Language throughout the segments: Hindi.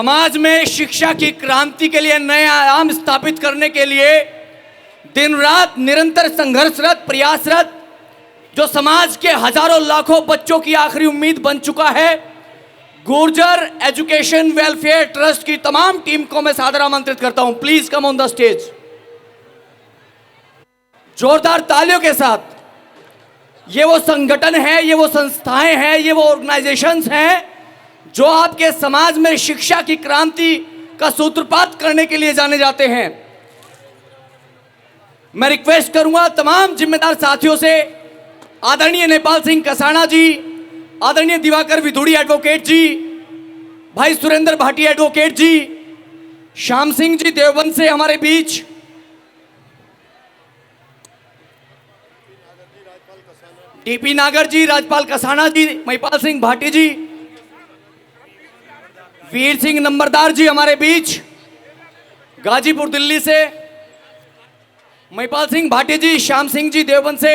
समाज में शिक्षा की क्रांति के लिए नए आयाम स्थापित करने के लिए दिन रात निरंतर संघर्षरत प्रयासरत जो समाज के हजारों लाखों बच्चों की आखिरी उम्मीद बन चुका है, गुर्जर एजुकेशन वेलफेयर ट्रस्ट की तमाम टीम को मैं सादर आमंत्रित करता हूं। Please come on the stage. जोरदार तालियों के साथ। ये वो संगठन है, ये वो संस्थाएं हैं, ये वो ऑर्गेनाइजेशंस हैं जो आपके समाज में शिक्षा की क्रांति का सूत्रपात करने के लिए जाने जाते हैं। मैं रिक्वेस्ट करूंगा तमाम जिम्मेदार साथियों से, आदरणीय नेपाल सिंह कसाना जी, आदरणीय दिवाकर विधुड़ी एडवोकेट जी, भाई सुरेंद्र भाटी एडवोकेट जी, श्याम सिंह जी देवबंद से हमारे बीच, टीपी नागर जी, राजपाल कसाना जी, महिपाल सिंह भाटी जी, वीर सिंह नंबरदार जी हमारे बीच, गाजीपुर दिल्ली से महिपाल सिंह भाटी जी, श्याम सिंह जी देवबंद से,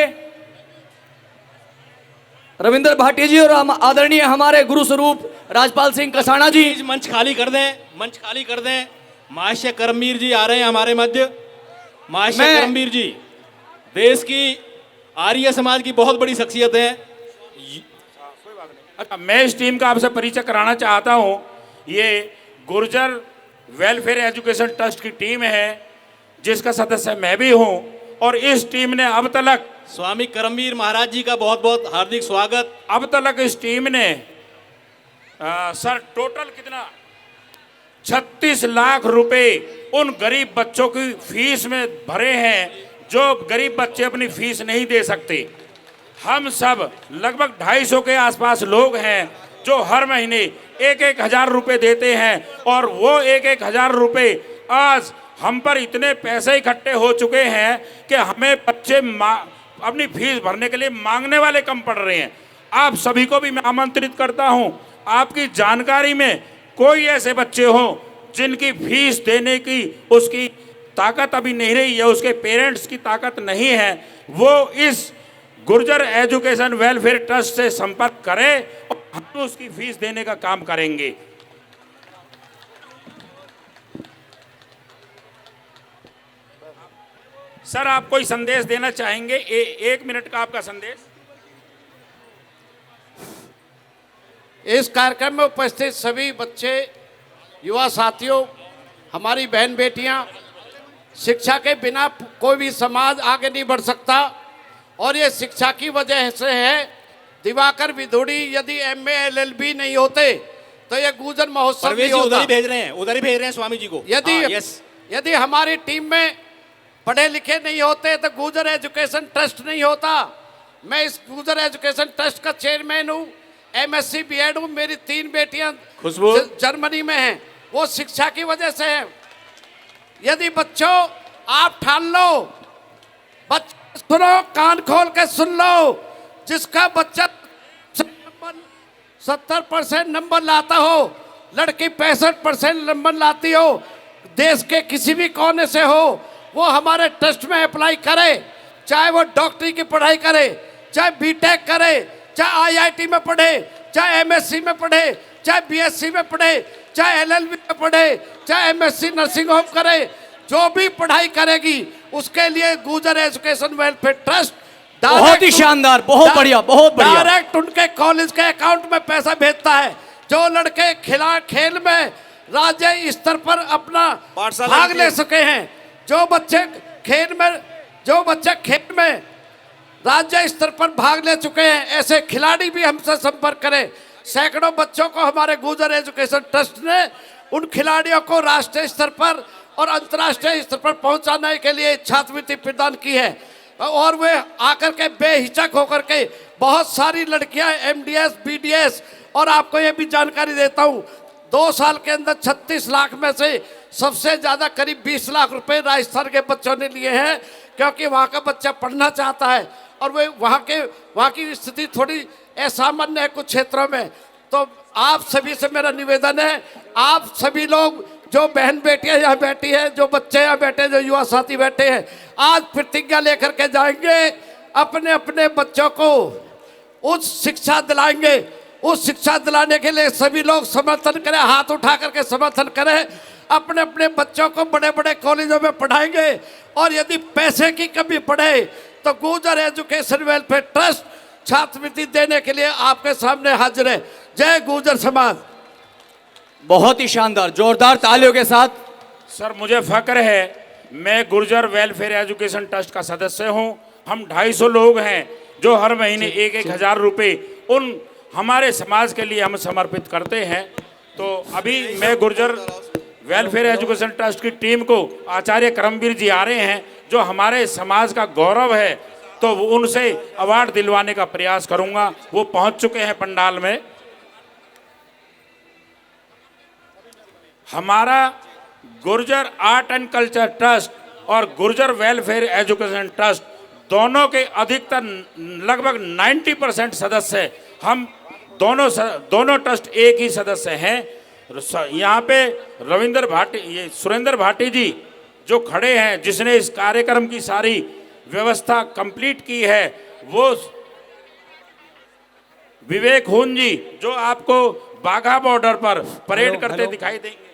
रविंद्र भाटी जी और आदरणीय हमारे गुरु स्वरूप राजपाल सिंह कसाना जी। मंच खाली कर दें, मंच खाली कर दें। महाशय करमवीर जी आ रहे हैं हमारे मध्य। महाशय करमवीर जी देश की आर्य समाज की बहुत बड़ी शख्सियत है। अच्छा, मैं इस टीम का आपसे परिचय कराना चाहता हूं। ये गुर्जर वेलफेयर एजुकेशन ट्रस्ट की टीम है जिसका सदस्य मैं भी हूं, और इस टीम ने अब तक स्वामी करमवीर महाराज जी का बहुत बहुत हार्दिक स्वागत। अब तक इस टीम ने सर टोटल कितना 36 लाख रुपए उन गरीब बच्चों की फीस में भरे हैं जो गरीब बच्चे अपनी फीस नहीं दे सकते। हम सब लगभग 250 के आसपास लोग हैं जो हर महीने 1-1 हजार रुपए देते हैं, और वो 1-1 हजार रुपए आज हम पर इतने पैसे इकट्ठे हो चुके हैं कि हमें बच्चे अपनी फीस भरने के लिए मांगने वाले कम पड़ रहे हैं। आप सभी को भी मैं आमंत्रित करता हूं, आपकी जानकारी में कोई ऐसे बच्चे हों जिनकी फीस देने की उसकी ताकत अभी नहीं रही है, उसके पेरेंट्स की ताकत नहीं है, वो इस गुर्जर एजुकेशन वेलफेयर ट्रस्ट से संपर्क करें और हम उसकी फीस देने का काम करेंगे। सर, आप कोई संदेश देना चाहेंगे? 1 मिनट का आपका संदेश। इस कार्यक्रम में उपस्थित सभी बच्चे, युवा साथियों, हमारी बहन बेटियां, शिक्षा के बिना कोई भी समाज आगे नहीं बढ़ सकता, और ये शिक्षा की वजह से है। दिवाकर विधुड़ी यदि MA LLB नहीं होते तो ये गुर्जर महोत्सव नहीं होता। उधर ही भेज रहे हैं स्वामी जी को। यदि हमारी टीम में पढ़े लिखे नहीं होते तो गुर्जर एजुकेशन ट्रस्ट नहीं होता। मैं इस गुर्जर एजुकेशन ट्रस्ट का चेयरमैन हूँ, MSc BEd हूँ। मेरी 3 बेटियां जर्मनी में हैं, वो शिक्षा की वजह से है। यदि बच्चों आप ठान लो, सुनो, कान खोल के सुन लो, जिसका बच्चा 70% नंबर लाता हो, लड़की 65% नंबर लाती हो, देश के किसी भी कोने से हो, वो हमारे ट्रस्ट में अप्लाई करे। चाहे वो डॉक्टरी की पढ़ाई करे, चाहे BTech करे, चाहे IIT में पढ़े, चाहे MSc में पढ़े, चाहे BSc में पढ़े, चाहे LLB में पढ़े, चाहे MSc नर्सिंग होम करे, जो भी पढ़ाई करेगी उसके लिए गुर्जर एजुकेशन वेलफेयर ट्रस्ट बहुत ही शानदार, बहुत बढ़िया, बहुत बढ़िया, डायरेक्ट उनके कॉलेज के अकाउंट में पैसा भेजता है। जो लड़के खेल में राज्य स्तर पर अपना भाग ले सके हैं, जो बच्चे खेल में राज्य स्तर पर भाग ले चुके हैं, ऐसे खिलाड़ी भी हमसे संपर्क करें। सैकड़ों बच्चों को हमारे गुर्जर एजुकेशन ट्रस्ट ने, उन खिलाड़ियों को राष्ट्रीय स्तर पर और अंतर्राष्ट्रीय स्तर पर पहुंचाने के लिए छात्रवृत्ति प्रदान की है, और वे आकर के बेहिचक होकर के बहुत सारी लड़कियां MDS BDS, और आपको ये भी जानकारी देता हूं, 2 साल के अंदर 36 लाख में से सबसे ज्यादा करीब 20 लाख रुपए राजस्थान के बच्चों ने लिए हैं, क्योंकि वहां का बच्चा पढ़ना चाहता है और वे वहां की स्थिति थोड़ी असामान्य है कुछ क्षेत्रों में। तो आप सभी से मेरा निवेदन है, आप सभी लोग, जो बहन बेटियां यहाँ बैठी हैं, जो बच्चे यहाँ बैठे, जो युवा साथी बैठे हैं, आज प्रतिज्ञा लेकर के जाएंगे, अपने अपने बच्चों को उच्च शिक्षा दिलाएंगे उस शिक्षा दिलाने के लिए सभी लोग समर्थन करें, हाथ उठा करके समर्थन करें। अपने अपने बच्चों को बड़े बड़े कॉलेजों में पढ़ाएंगे और यदि पैसे की कमी पड़े तो गुर्जर एजुकेशन वेलफेयर ट्रस्ट छात्रवृत्ति देने के लिए आपके सामने हाजिर है। जय गुर्जर समाज। बहुत ही शानदार, जोरदार तालियों के साथ। सर मुझे फक्र है, मैं गुर्जर वेलफेयर एजुकेशन ट्रस्ट का सदस्य हूं। हम 250 लोग हैं जो हर महीने 1,000 रुपये उन हमारे समाज के लिए हम समर्पित करते हैं। तो अभी मैं गुर्जर वेलफेयर एजुकेशन ट्रस्ट की टीम को आचार्य करमवीर जी आ रहे हैं जो हमारे समाज का गौरव है, तो उनसे अवार्ड दिलवाने का प्रयास करूंगा। वो पहुंच चुके हैं पंडाल में। हमारा Gurjar art and culture trust और गुर्जर वेलफेयर एजुकेशन ट्रस्ट दोनों के अधिकतर लगभग 90% सदस्य हम दोनों ट्रस्ट एक ही सदस्य हैं। यहाँ पे सुरेंद्र भाटी जी जो खड़े हैं, जिसने इस कार्यक्रम की सारी व्यवस्था कंप्लीट की है, वो विवेक हुन जी जो आपको बाघा बॉर्डर पर परेड करते दिखाई देंगे।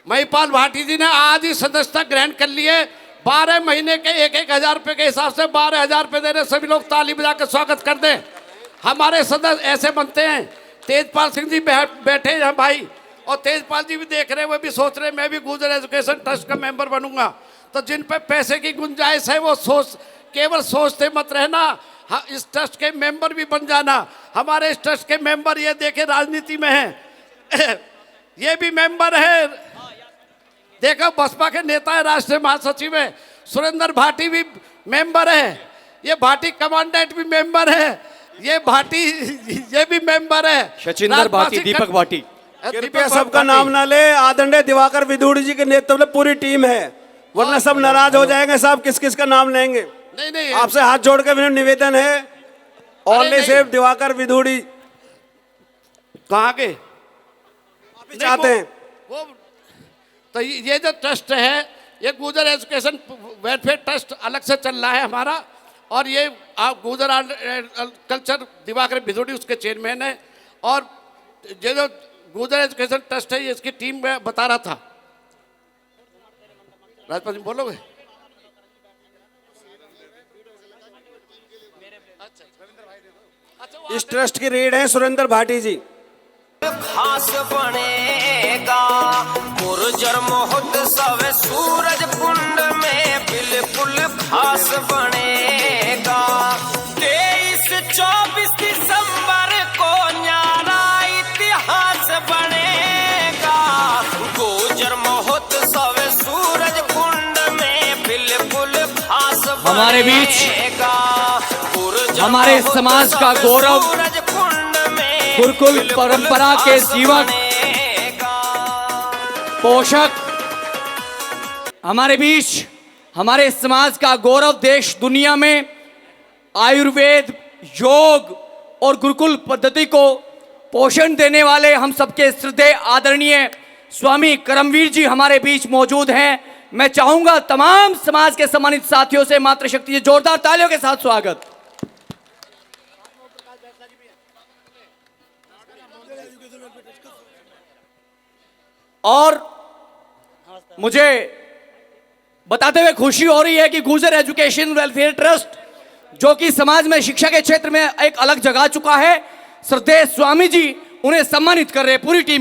महिपाल भाटी जी ने आज ही सदस्यता ग्रहण कर लिए। 12 महीने के 1,000 रुपए के हिसाब से 12,000 रुपए दे रहे। सभी लोग ताली बजाकर स्वागत कर दें। हमारे सदस्य ऐसे बनते हैं। तेजपाल सिंह जी बैठे हैं भाई, और तेजपाल जी भी देख रहे हैं, वो भी सोच रहे हैं मैं भी गुर्जर एजुकेशन ट्रस्ट का मेंबर बनूंगा। तो जिन पे पैसे की गुंजाइश है वो केवल सोचते मत रहना, हाँ, इस ट्रस्ट के मेंबर भी बन जाना। हमारे इस ट्रस्ट के मेंबर ये देखे राजनीति में हैं ये भी मेंबर है। देखो बसपा के नेता है, राष्ट्रीय महासचिव है। सुरेंद्र भाटी भी मेंबर है। ये भाटी कमांडेंट भी मेंबर है। ये भाटी ये भी मेंबर है। शचिंदर भाटी, दीपक भाटी। कृपया सबका नाम ना ले। आदरणीय दिवाकर विधुड़ी जी के नेतृत्व में पूरी टीम है, वरना सब नाराज हो जाएंगे। साहब किस किस का नाम लेंगे? नहीं आपसे हाथ जोड़ के विनम्र निवेदन है। Only safe Diwakar Vidhuri. कहाँ के आप ही चाहते हैं वो? तो ये जो ट्रस्ट है, ये गुर्जर एजुकेशन वेलफेयर ट्रस्ट अलग से चल रहा है हमारा, और ये गुर्जर कल्चर दिवाकर विधुड़ी उसके चेयरमैन है। और ये जो गुर्जर एजुकेशन ट्रस्ट है, ये इसकी टीम में बता रहा था। राजपाल जी बोलोगे? इस ट्रस्ट की रीड है सुरेंद्र भाटी जी। खास बनेगा गुर्जर महोत्सव सूरज कुंड में बिल्कुल खास बनेगा। 23-24 दिसंबर को न्यारा इतिहास बनेगा। गुर्जर महोत्सव सूरज कुंड में बिल्कुल खास हमारे बीच हमारे समाज का गौरव, गुरुकुल परंपरा के जीवक पोषक, हमारे बीच हमारे समाज का गौरव, देश दुनिया में आयुर्वेद, योग और गुरुकुल पद्धति को पोषण देने वाले हम सबके श्रद्धेय आदरणीय स्वामी करमवीर जी हमारे बीच मौजूद हैं। मैं चाहूंगा तमाम समाज के सम्मानित साथियों से मातृशक्ति जोरदार तालियों के साथ स्वागत। और मुझे बताते हुए खुशी हो रही है कि गुर्जर एजुकेशन वेलफेयर ट्रस्ट जो कि समाज में शिक्षा के क्षेत्र में एक अलग जगह चुका है, श्रद्धेय स्वामी जी उन्हें सम्मानित कर रहे हैं पूरी टीम को।